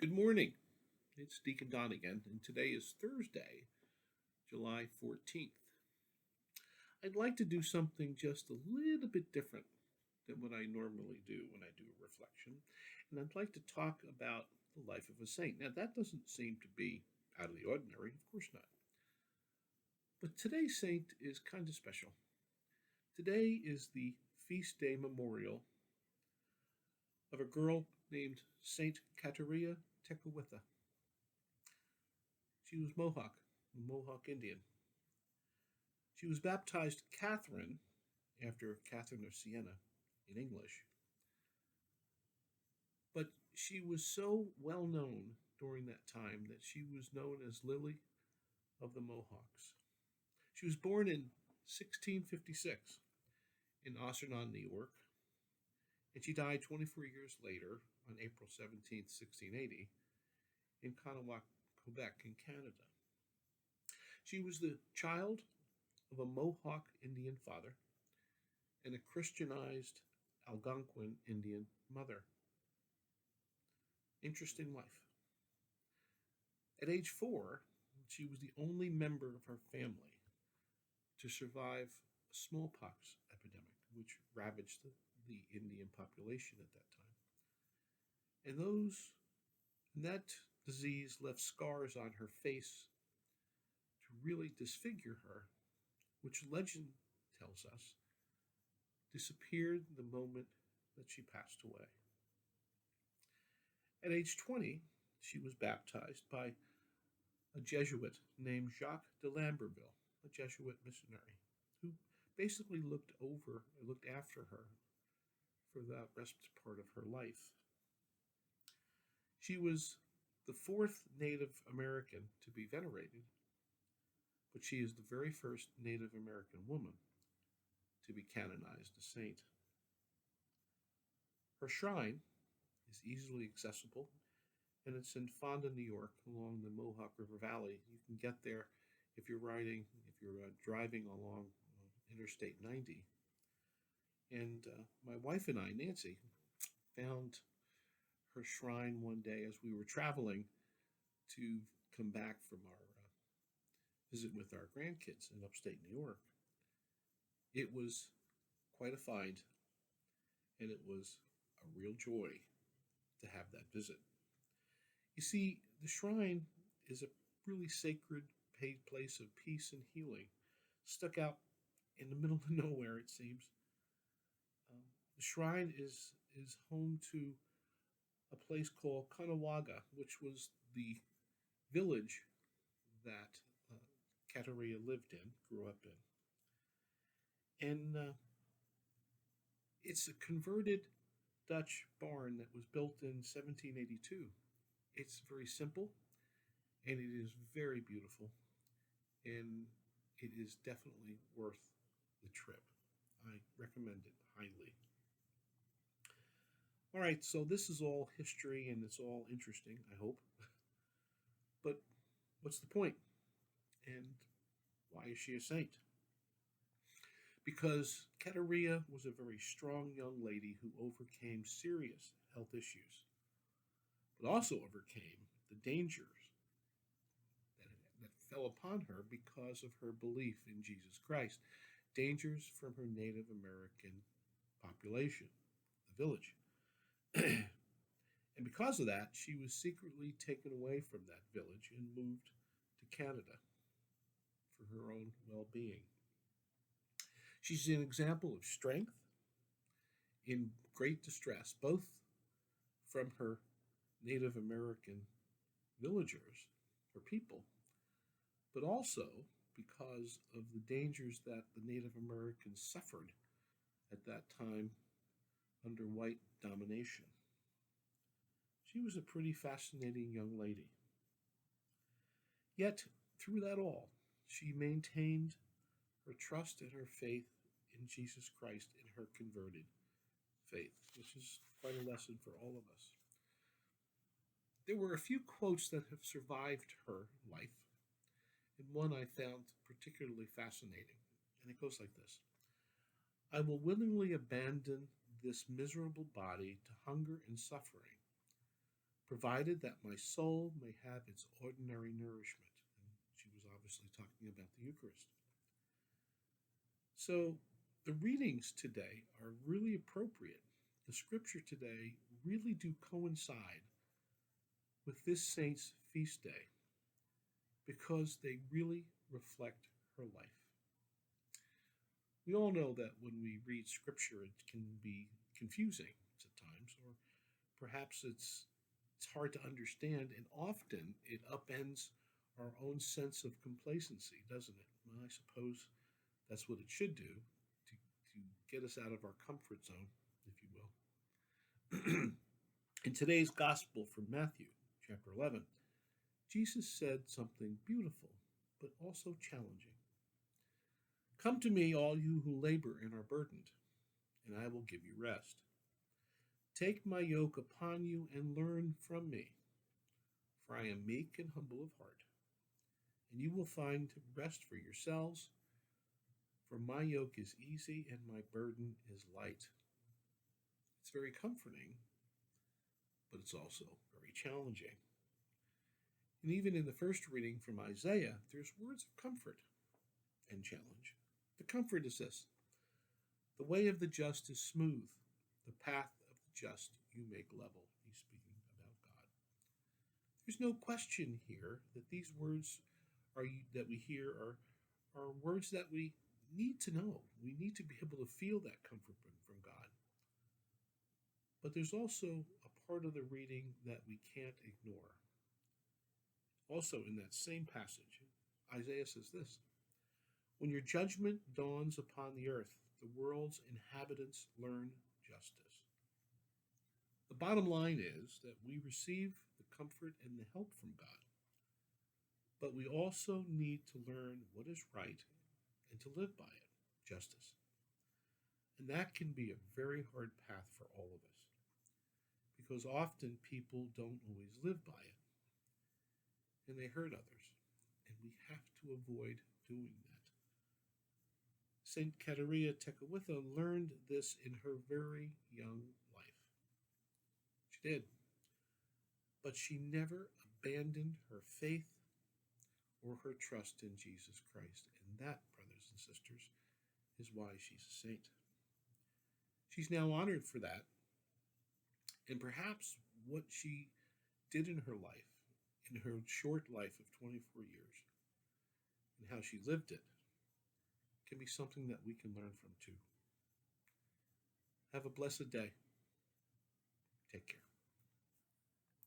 Good morning. It's Deacon Don again, and today is Thursday, July 14th. I'd like to do something just a little bit different than what I normally do when I do a reflection, and I'd like to talk about the life of a saint. Now, that doesn't seem to be out of the ordinary, of course not. But today's saint is kind of special. Today is the feast day memorial of a girl named Saint Kateria Tekakwitha. She was a Mohawk Indian. She was baptized Catherine after Catherine of Siena in English, but she was so well known during that time that she was known as Lily of the Mohawks. She was born in 1656 in Ossining, New York, and she died 24 years later on April 17th, 1680, in Kanawak, Quebec, in Canada. She was the child of a Mohawk Indian father and a Christianized Algonquin Indian mother. Interesting life. At age 4, she was the only member of her family to survive a smallpox epidemic, which ravaged the Indian population at that time. And that disease left scars on her face to really disfigure her, which legend tells us disappeared the moment that she passed away. At age 20, she was baptized by a Jesuit named Jacques de Lamberville, a Jesuit missionary, who basically looked after her for the rest part of her life. She was the fourth Native American to be venerated, but she is the very first Native American woman to be canonized a saint. Her shrine is easily accessible, and it's in Fonda, New York, along the Mohawk River Valley. You can get there if you're driving along Interstate 90. And my wife and I, Nancy, found her shrine one day as we were traveling to come back from our visit with our grandkids in upstate New York. It was quite a find, and it was a real joy to have that visit. You see, the shrine is a really sacred place of peace and healing, stuck out in the middle of nowhere, it seems. The shrine is home to a place called Kanawaga, which was the village that Kateria lived in, grew up in. And it's a converted Dutch barn that was built in 1782. It's very simple, and it is very beautiful, and it is definitely worth the trip. I recommend it highly. All right, so this is all history and it's all interesting, I hope. But what's the point? And why is she a saint? Because Kateria was a very strong young lady who overcame serious health issues, but also overcame the dangers that fell upon her because of her belief in Jesus Christ. Dangers from her Native American population, the village. And because of that, she was secretly taken away from that village and moved to Canada for her own well being. She's an example of strength in great distress, both from her Native American villagers, her people, but also because of the dangers that the Native Americans suffered at that time under white domination. She was a pretty fascinating young lady. Yet, through that all, she maintained her trust and her faith in Jesus Christ in her converted faith, which is quite a lesson for all of us. There were a few quotes that have survived her life, and one I found particularly fascinating, and it goes like this: I will willingly abandon this miserable body to hunger and suffering, provided that my soul may have its ordinary nourishment. And she was obviously talking about the Eucharist. So the readings today are really appropriate. The scripture today really do coincide with this saint's feast day because they really reflect her life. We all know that when we read scripture, it can be confusing at times, or perhaps it's hard to understand, and often it upends our own sense of complacency, doesn't it? Well, I suppose that's what it should do to get us out of our comfort zone, if you will. In today's gospel from Matthew, chapter 11, Jesus said something beautiful, but also challenging. Come to me, all you who labor and are burdened, and I will give you rest. Take my yoke upon you and learn from me, for I am meek and humble of heart, and you will find rest for yourselves, for my yoke is easy and my burden is light. It's very comforting, but it's also very challenging. And even in the first reading from Isaiah, there's words of comfort and challenge. The comfort is this: the way of the just is smooth, the path of the just you make level. He's speaking about God. There's no question here that these words that we hear are words that we need to know. We need to be able to feel that comfort from God. But there's also a part of the reading that we can't ignore. Also, in that same passage, Isaiah says this: when your judgment dawns upon the earth, the world's inhabitants learn justice. The bottom line is that we receive the comfort and the help from God, but we also need to learn what is right and to live by it, justice. And that can be a very hard path for all of us, because often people don't always live by it, and they hurt others, and we have to avoid doing that. St. Katerina Tekakwitha learned this in her very young life. She did. But she never abandoned her faith or her trust in Jesus Christ. And that, brothers and sisters, is why she's a saint. She's now honored for that. And perhaps what she did in her life, in her short life of 24 years, and how she lived it, can be something that we can learn from too. Have a blessed day. Take care.